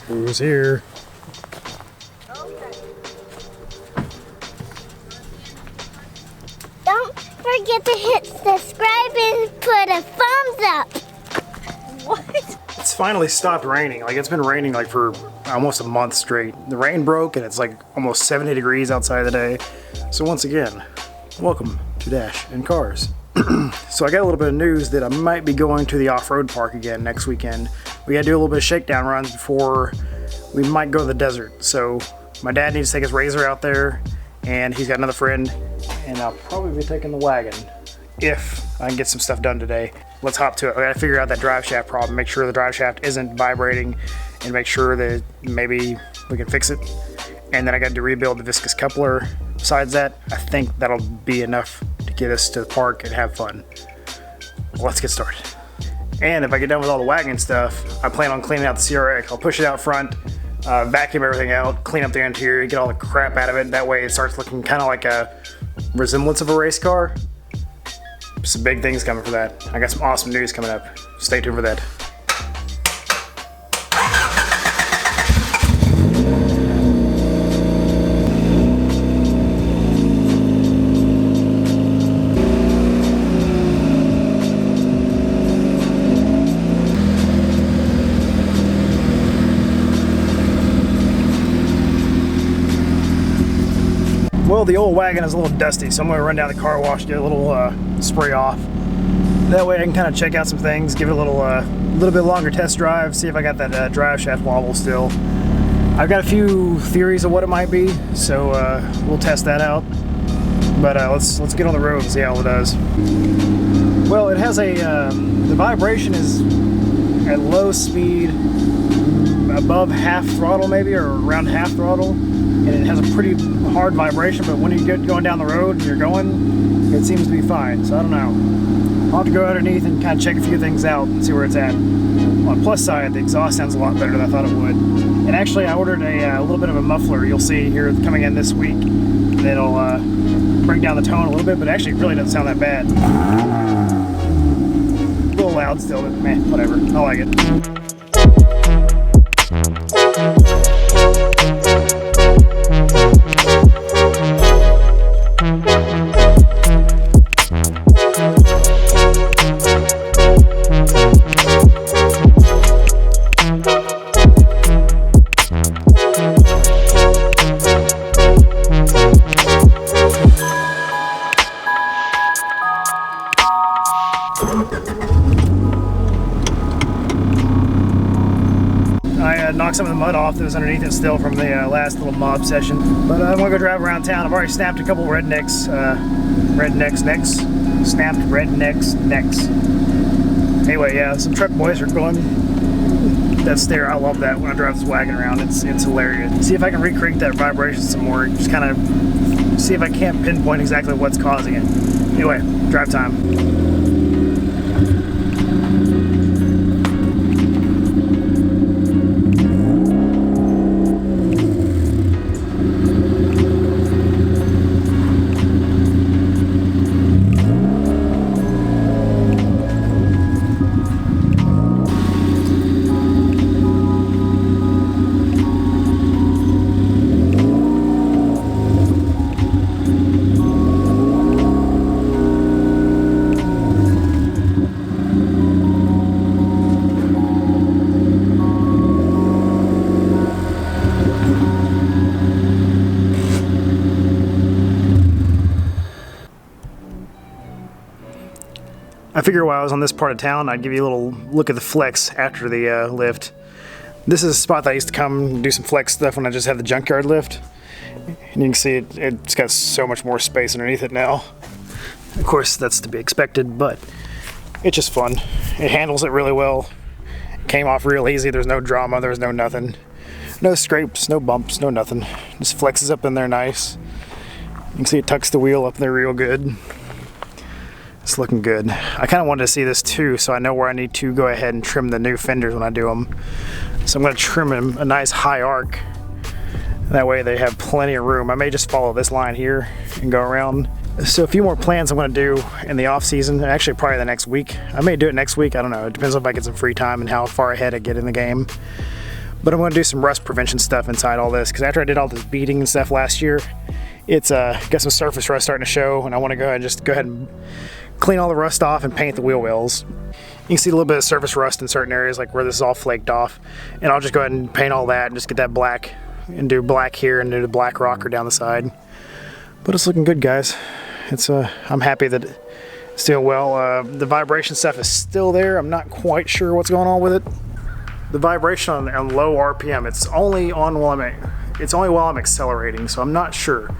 Who's here? Don't forget to hit subscribe and put a thumbs up. What? It's finally stopped raining. Like, it's been raining like for almost a month straight. The rain broke and it's like almost 70 degrees outside today. So once again, welcome to Dash and Cars. So I got a little bit of news that I might be going to the off-road park again next weekend. We gotta do a little bit of shakedown runs before we might go to the desert. So my dad needs to take his Razor out there, and he's got another friend, and I'll probably be taking the wagon if I can get some stuff done today. Let's hop to it. I gotta figure out that drive shaft problem, make sure the drive shaft isn't vibrating, and make sure that maybe we can fix it. And then I got to rebuild the viscous coupler. Besides that, I think that'll be enough to get us to the park and have fun. Let's get started. And if I get done with all the wagon stuff, I plan on cleaning out the CRX. I'll push it out front, vacuum everything out, clean up the interior, get all the crap out of it. That way it starts looking kind of like a resemblance of a race car. Some big things coming for that. I got some awesome news coming up. Stay tuned for that. Well, the old wagon is a little dusty, so I'm going to run down the car wash, get a little spray off. That way I can kind of check out some things, give it a little bit longer test drive, see if I got that drive shaft wobble still. I've got a few theories of what it might be, so we'll test that out. But let's get on the road and see how it does. Well, it has the vibration is at low speed, above half throttle maybe, or around half throttle. And it has a pretty hard vibration, but when you get going down the road and you're going, it seems to be fine. So I don't know. I'll have to go underneath and kind of check a few things out and see where it's at. On the plus side, the exhaust sounds a lot better than I thought it would. And actually, I ordered a little bit of a muffler. You'll see here coming in this week. That'll bring down the tone a little bit, but actually it really doesn't sound that bad. A little loud still, but man, whatever. I like it. I knocked some of the mud off that was underneath it still from the last little mob session. But I'm gonna go drive around town. I've already snapped a couple rednecks necks. Anyway, yeah, some truck boys are going. That's there. I love that when I drive this wagon around. It's hilarious. See if I can recreate that vibration some more. Just kind of see if I can't pinpoint exactly what's causing it. Anyway, drive time. I figure while I was on this part of town, I'd give you a little look at the flex after the lift. This is a spot that I used to come and do some flex stuff when I just had the junkyard lift. And you can see it's got so much more space underneath it now. Of course, that's to be expected, but it's just fun. It handles it really well. It came off real easy. There's no drama. There's no nothing. No scrapes, no bumps, no nothing. Just flexes up in there nice. You can see it tucks the wheel up there real good. It's looking good. I kind of wanted to see this too, so I know where I need to go ahead and trim the new fenders when I do them. So I'm going to trim them a nice high arc. That way they have plenty of room. I may just follow this line here and go around. So a few more plans I'm going to do in the off season, actually probably the next week. I may do it next week, I don't know. It depends if I get some free time and how far ahead I get in the game. But I'm gonna do some rust prevention stuff inside all this, because after I did all this beading and stuff last year, it's got some surface rust starting to show, and I want to go ahead and clean all the rust off and paint the wheel wells. You can see a little bit of surface rust in certain areas, like where this is all flaked off, and I'll just go ahead and paint all that and just get that black, and do black here and do the black rocker down the side. But it's looking good, guys. It's I'm happy that it's doing well. The vibration stuff is still there. I'm not quite sure what's going on with it. The vibration on low RPM, it's only while I'm accelerating, so I'm not sure.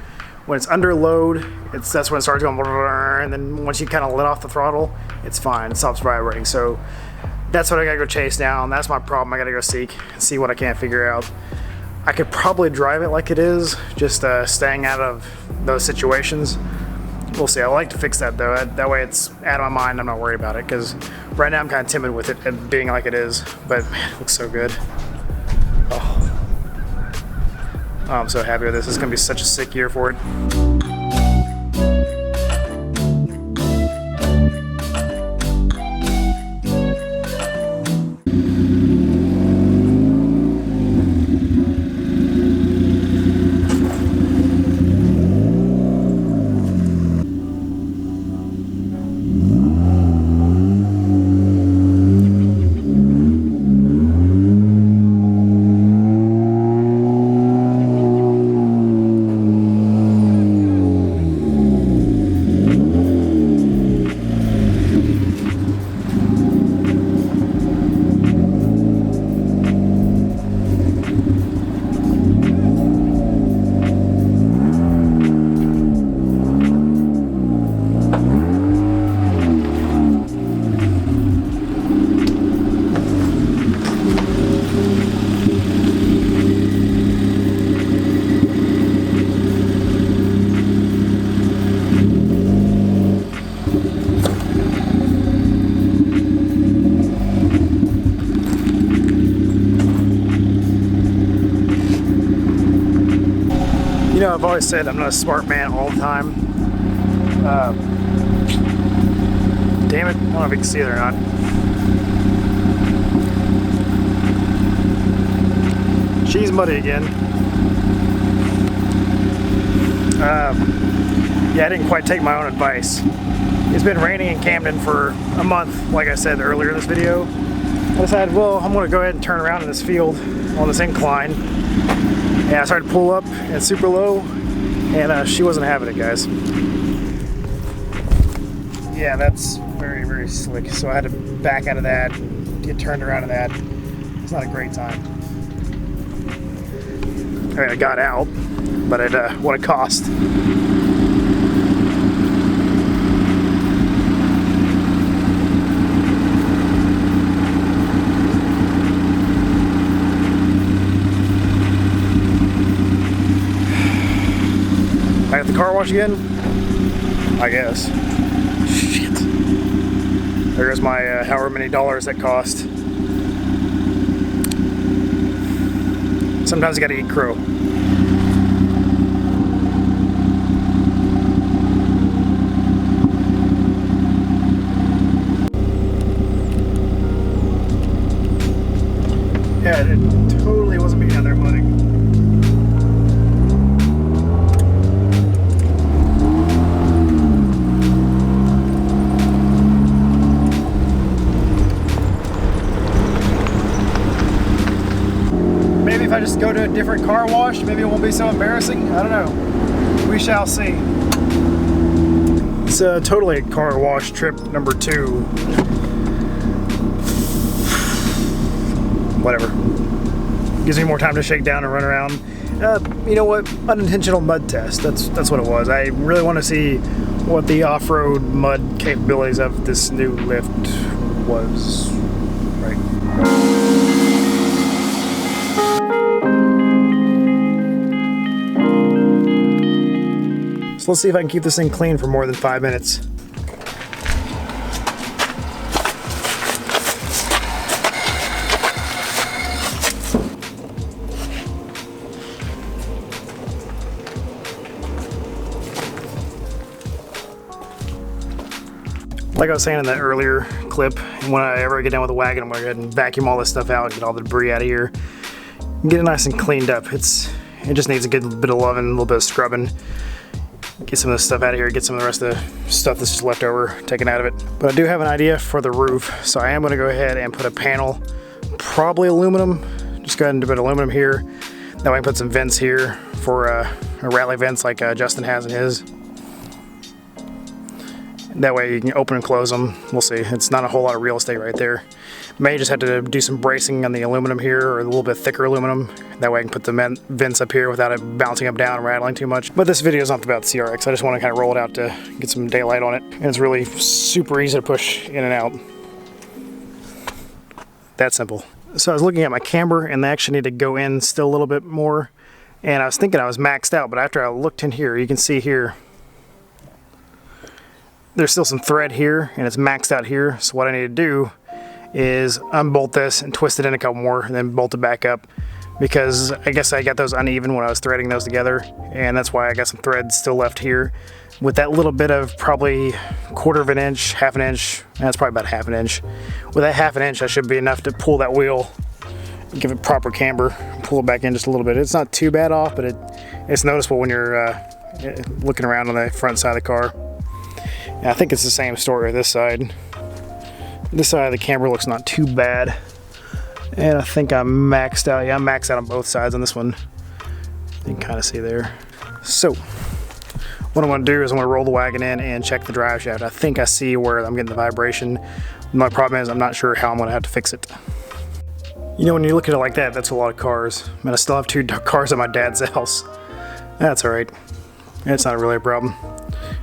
When it's under load, that's when it starts going, and then once you kind of let off the throttle, it's fine. It stops vibrating. So that's what I gotta go chase now, and that's my problem. I gotta go see what I can't figure out. I could probably drive it like it is, just staying out of those situations. We'll see. I like to fix that though. That way it's out of my mind. I'm not worried about it, because right now I'm kind of timid with it being like it is. But man, it looks so good. Oh, I'm so happy with this. It's gonna be such a sick year for it. I've always said I'm not a smart man all the time. Damn it, I don't know if you can see it or not. She's muddy again. Yeah, I didn't quite take my own advice. It's been raining in Camden for a month, like I said earlier in this video. I decided, well, I'm gonna go ahead and turn around in this field on this incline. And I started to pull up at super low, and she wasn't having it, guys. Yeah, that's very, very slick. So I had to back out of that, get turned around to that. It's not a great time. I mean, I got out, but at what it cost. I got the car wash again? I guess. Shit. There goes my however many dollars that cost. Sometimes you gotta eat crow. Yeah, it totally wasn't being out there mudding. Maybe if I just go to a different car wash, maybe it won't be so embarrassing. I don't know. We shall see. It's totally a car wash trip number 2. Whatever. Gives me more time to shake down and run around. You know what? Unintentional mud test. That's what it was. I really want to see what the off-road mud capabilities of this new lift was. Right. So let's see if I can keep this thing clean for more than 5 minutes. Like I was saying in that earlier clip, when I ever get done with the wagon, I'm going to go ahead and vacuum all this stuff out and get all the debris out of here. get it nice and cleaned up. It just needs a good bit of loving, a little bit of scrubbing. Get some of this stuff out of here, get some of the rest of the stuff that's just left over taken out of it. But I do have an idea for the roof, so I am going to go ahead and put a panel, probably aluminum. Just go ahead and put aluminum here. That way I can put some vents here for rattling vents like Justin has in his. That way you can open and close them. We'll see. It's not a whole lot of real estate right there. May just have to do some bracing on the aluminum here, or a little bit thicker aluminum. That way I can put the vents up here without it bouncing up down and rattling too much. But this video is not about the CRX. I just want to kind of roll it out to get some daylight on it. And it's really super easy to push in and out. That simple. So I was looking at my camber, and they actually need to go in still a little bit more. And I was thinking I was maxed out, but after I looked in here, you can see here, there's still some thread here, and it's maxed out here. So what I need to do is unbolt this and twist it in a couple more, and then bolt it back up, because I guess I got those uneven when I was threading those together, and that's why I got some thread still left here. With that little bit of probably 1/4 of an inch, 1/2 an inch, that's probably about 1/2 an inch. With that 1/2 an inch, I should be enough to pull that wheel, give it proper camber, pull it back in just a little bit. It's not too bad off, but it's noticeable when you're looking around on the front side of the car. And I think it's the same story with this side. This side of the camber looks not too bad. And I think I'm maxed out. Yeah, I'm maxed out on both sides on this one. You can kind of see there. So, what I'm going to do is I'm going to roll the wagon in and check the drive shaft. I think I see where I'm getting the vibration. My problem is I'm not sure how I'm going to have to fix it. You know, when you look at it like that, that's a lot of cars. I mean, I still have 2 cars at my dad's house. That's alright. It's not really a problem.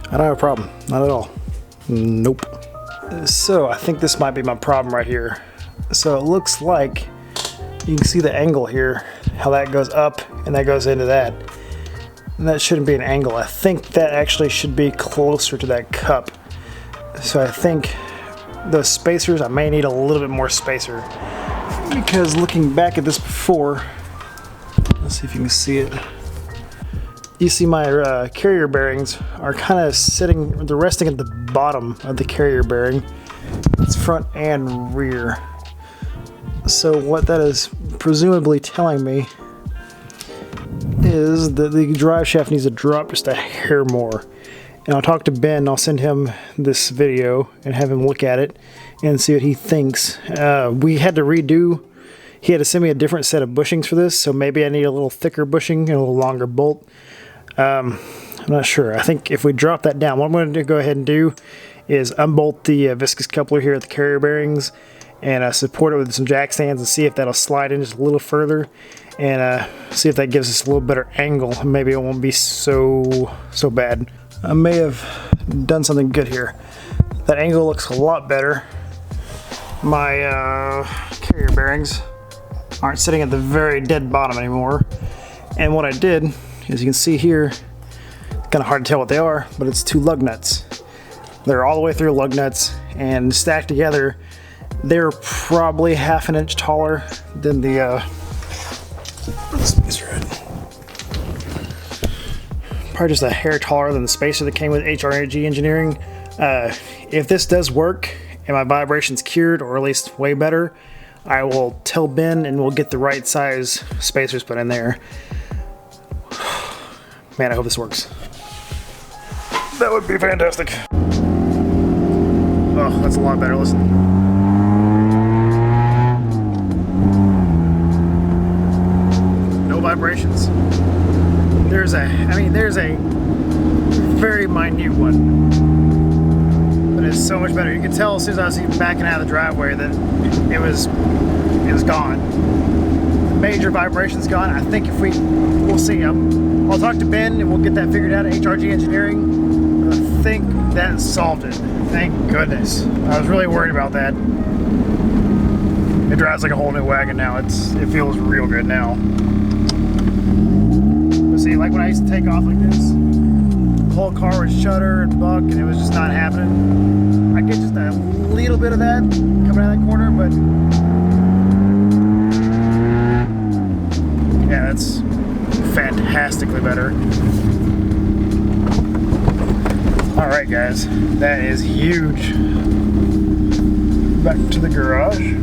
I don't have a problem. Not at all. Nope. So I think this might be my problem right here. So it looks like you can see the angle here, how that goes up and that goes into that. And that shouldn't be an angle. I think that actually should be closer to that cup. So I think those spacers, I may need a little bit more spacer, because looking back at this before, let's see if you can see it. You see my carrier bearings are kind of sitting, they're resting at the bottom of the carrier bearing. It's front and rear. So what that is presumably telling me is that the drive shaft needs to drop just a hair more. And I'll talk to Ben, I'll send him this video and have him look at it and see what he thinks. We had to redo, he had to send me a different set of bushings for this, so maybe I need a little thicker bushing and a little longer bolt. I'm not sure. I think if we drop that down, what I'm going to go ahead and do is unbolt the viscous coupler here at the carrier bearings and support it with some jack stands and see if that'll slide in just a little further, and see if that gives us a little better angle. Maybe it won't be so bad. I may have done something good here. That angle looks a lot better. My carrier bearings aren't sitting at the very dead bottom anymore. And what I did, as you can see here, kind of hard to tell what they are, but it's 2 lug nuts. They're all the way through lug nuts, and stacked together, they're probably 1/2 an inch taller than the probably just a hair taller than the spacer that came with HRG Engineering. If this does work and my vibration's cured, or at least way better, I will tell Ben and we'll get the right size spacers put in there. Man, I hope this works. That would be fantastic. Oh, that's a lot better. Listen. No vibrations. There's a very minute one, but it's so much better. You can tell as soon as I was even backing out of the driveway that it was gone. The major vibration's gone. I think if we'll see. I'll talk to Ben and we'll get that figured out at HRG Engineering. But I think that solved it. Thank goodness. I was really worried about that. It drives like a whole new wagon now. It feels real good now. But see, like when I used to take off like this, the whole car would shudder and buck, and it was just not happening. I get just a little bit of that coming out of that corner, but yeah, that's fantastically better. Alright guys, that is huge. Back to the garage.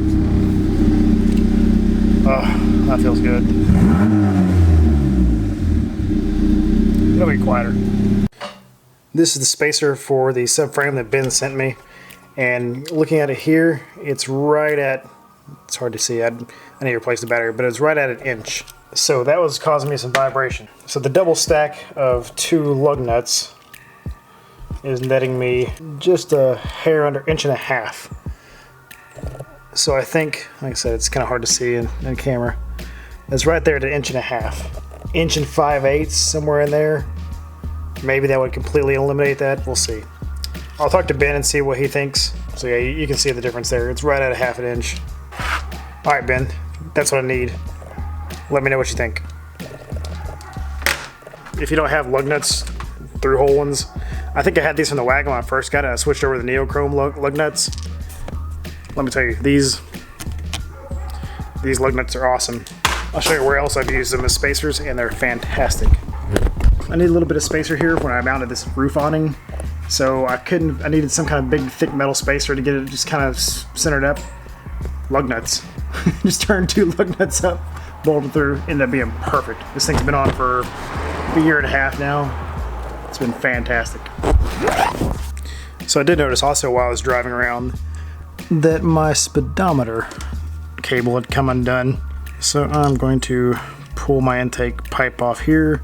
Oh, That feels good. It'll be quieter. This is the spacer for the subframe that Ben sent me. And looking at it here, it's right at, it's hard to see, I need to replace the battery, but it's right at an inch. So that was causing me some vibration. So the double stack of 2 lug nuts is netting me just a hair under 1.5 inches. So I think, like I said, it's kind of hard to see in camera. It's right there at 1.5 inches. 1 5/8, somewhere in there. Maybe that would completely eliminate that. We'll see. I'll talk to Ben and see what he thinks. So yeah, you can see the difference there. It's right at 1/2 inch. All right, Ben, that's what I need. Let me know what you think. If you don't have lug nuts, through-hole ones, I think I had these from the wagon when I first got it. I switched over to the neochrome lug nuts. Let me tell you, these lug nuts are awesome. I'll show you where else I've used them as spacers, and they're fantastic. I need a little bit of spacer here when I mounted this roof awning. So I needed some kind of big, thick metal spacer to get it just kind of centered up. Lug nuts. Just turned 2 lug nuts up, bolted through, ended up being perfect. This thing's been on for 1.5 years now. It's been fantastic. So I did notice also while I was driving around that my speedometer cable had come undone. So I'm going to pull my intake pipe off here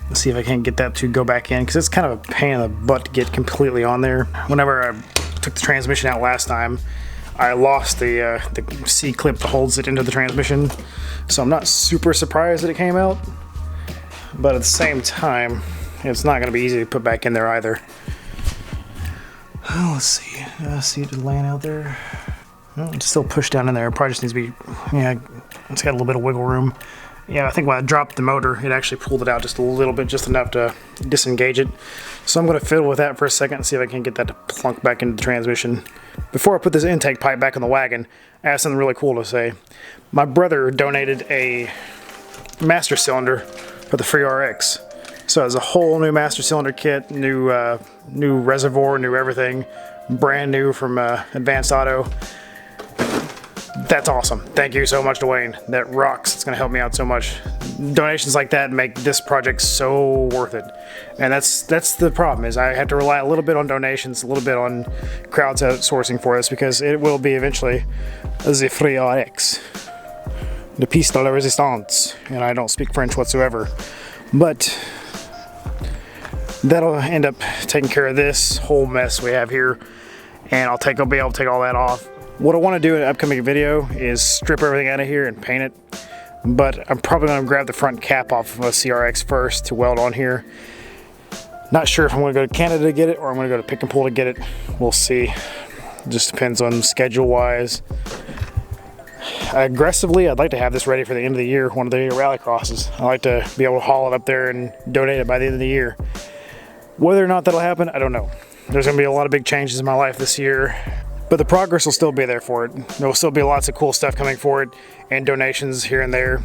and see if I can't get that to go back in, because it's kind of a pain in the butt to get completely on there. Whenever I took the transmission out last time, I lost the C-clip that holds it into the transmission. So I'm not super surprised that it came out, but at the same time, it's not going to be easy to put back in there either. Oh, let's see. See it laying out there. Oh, it's still pushed down in there. It probably just needs to be, yeah, it's got a little bit of wiggle room. Yeah, I think when I dropped the motor, it actually pulled it out just a little bit, just enough to disengage it. So I'm going to fiddle with that for a second and see if I can get that to plunk back into the transmission. Before I put this intake pipe back in the wagon, I have something really cool to say. My brother donated a master cylinder for the Free RX. So it's a whole new master cylinder kit, new reservoir, new everything, brand new from Advanced Auto. That's awesome. Thank you so much, Dwayne. That rocks. It's going to help me out so much. Donations like that make this project so worth it. And that's the problem, is I have to rely a little bit on donations, a little bit on crowdsourcing for this, because it will be eventually the Free RX. The piece de la resistance. And I don't speak French whatsoever. But that'll end up taking care of this whole mess we have here. And I'll be able to take all that off. What I want to do in an upcoming video is strip everything out of here and paint it, but I'm probably going to grab the front cap off of a CRX first to weld on here. Not sure if I'm going to go to Canada to get it or I'm going to go to Pick and Pull to get it. We'll see. It just depends on schedule wise. Aggressively, I'd like to have this ready for the end of the year, one of the rally crosses. I'd like to be able to haul it up there and donate it by the end of the year. Whether or not that'll happen, I don't know. There's going to be a lot of big changes in my life this year. But the progress will still be there for it. There will still be lots of cool stuff coming for it and donations here and there.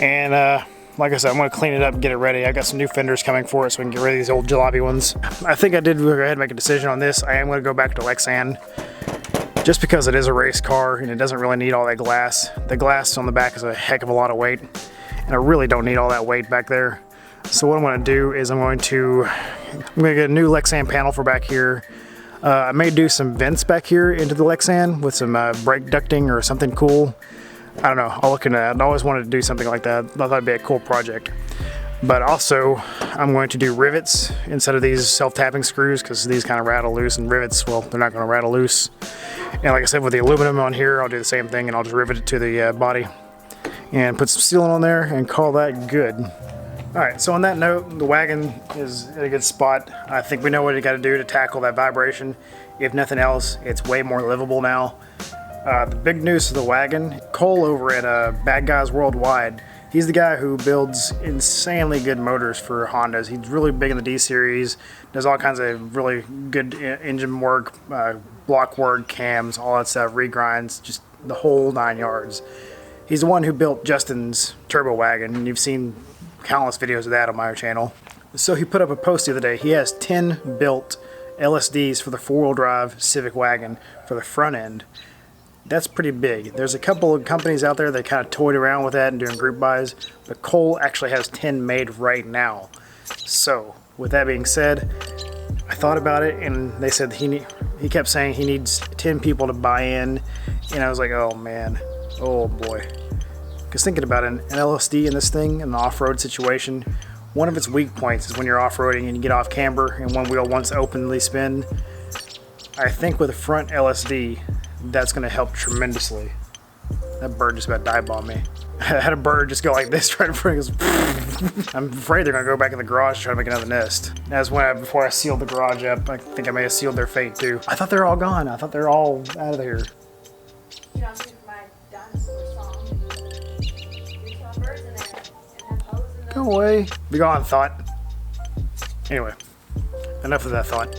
And like I said, I'm going to clean it up and get it ready. I got some new fenders coming for it so we can get rid of these old jalopy ones. I think I did go ahead and make a decision on this. I am going to go back to Lexan just because it is a race car and it doesn't really need all that glass. The glass on the back is a heck of a lot of weight, and I really don't need all that weight back there. So what I'm going to do is I'm going to get a new Lexan panel for back here. I may do some vents back here into the Lexan with some brake ducting or something cool. I don't know, I'll look into that. I always wanted to do something like that. I thought that'd be a cool project. But also, I'm going to do rivets instead of these self-tapping screws, because these kind of rattle loose, and rivets, well, they're not going to rattle loose. And like I said, with the aluminum on here, I'll do the same thing, and I'll just rivet it to the body and put some sealant on there and call that good. Alright, so on that note, the wagon is in a good spot. I think we know what you got to do to tackle that vibration. If nothing else, it's way more livable now. The big news for the wagon, Cole over at Bad Guys Worldwide, he's the guy who builds insanely good motors for Hondas. He's really big in the D series, does all kinds of really good engine work, block work, cams, all that stuff, regrinds, just the whole 9 yards. He's the one who built Justin's turbo wagon, and you've seen countless videos of that on my channel. So he put up a post the other day. He has 10 built LSDs for the 4-wheel drive Civic Wagon for the front end. That's pretty big. There's a couple of companies out there that kind of toyed around with that and doing group buys, but Cole actually has 10 made right now. So with that being said, I thought about it, and they said he kept saying he needs 10 people to buy in, and I was like, oh man, oh boy. Because thinking about it, an LSD in this thing, in an off-road situation, one of its weak points is when you're off-roading and you get off camber and one wheel wants to openly spin. I think with a front LSD, that's going to help tremendously. That bird just about dive-bombed me. I had a bird just go like this right in front of us. I'm afraid they're going to go back in the garage to try to make another nest. That's when before I sealed the garage up, I think I may have sealed their fate too. I thought they were all gone. I thought they were all out of here. You know, my dinosaur song. You saw birds in there and have hoes in them. Go away. Be gone, thought. Anyway, enough of that thought.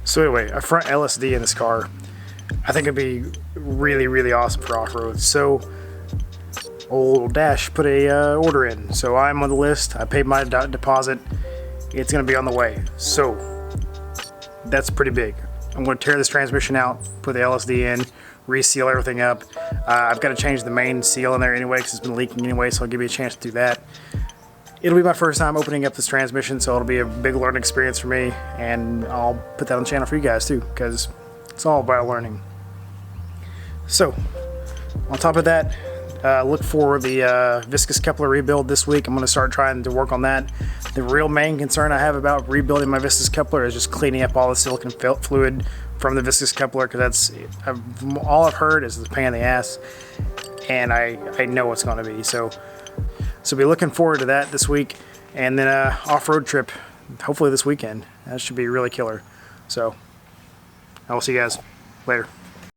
So anyway, a front LSD in this car, I think it'd be really, really awesome for off-road. So old Dash put a order in. So I'm on the list. I paid my deposit. It's going to be on the way. So that's pretty big. I'm going to tear this transmission out, put the LSD in, reseal everything up. I've got to change the main seal in there anyway because it's been leaking anyway, so I'll give you a chance to do that. It'll be my first time opening up this transmission, so it'll be a big learning experience for me, and I'll put that on the channel for you guys too, because it's all about learning. So, on top of that, look for the viscous coupler rebuild this week. I'm going to start trying to work on that. The real main concern I have about rebuilding my viscous coupler is just cleaning up all the silicone fluid from the viscous coupler, because all I've heard is the pain in the ass, and I know it's going to be. So be looking forward to that this week, and then off-road trip hopefully this weekend. That should be really killer. So I will see you guys later.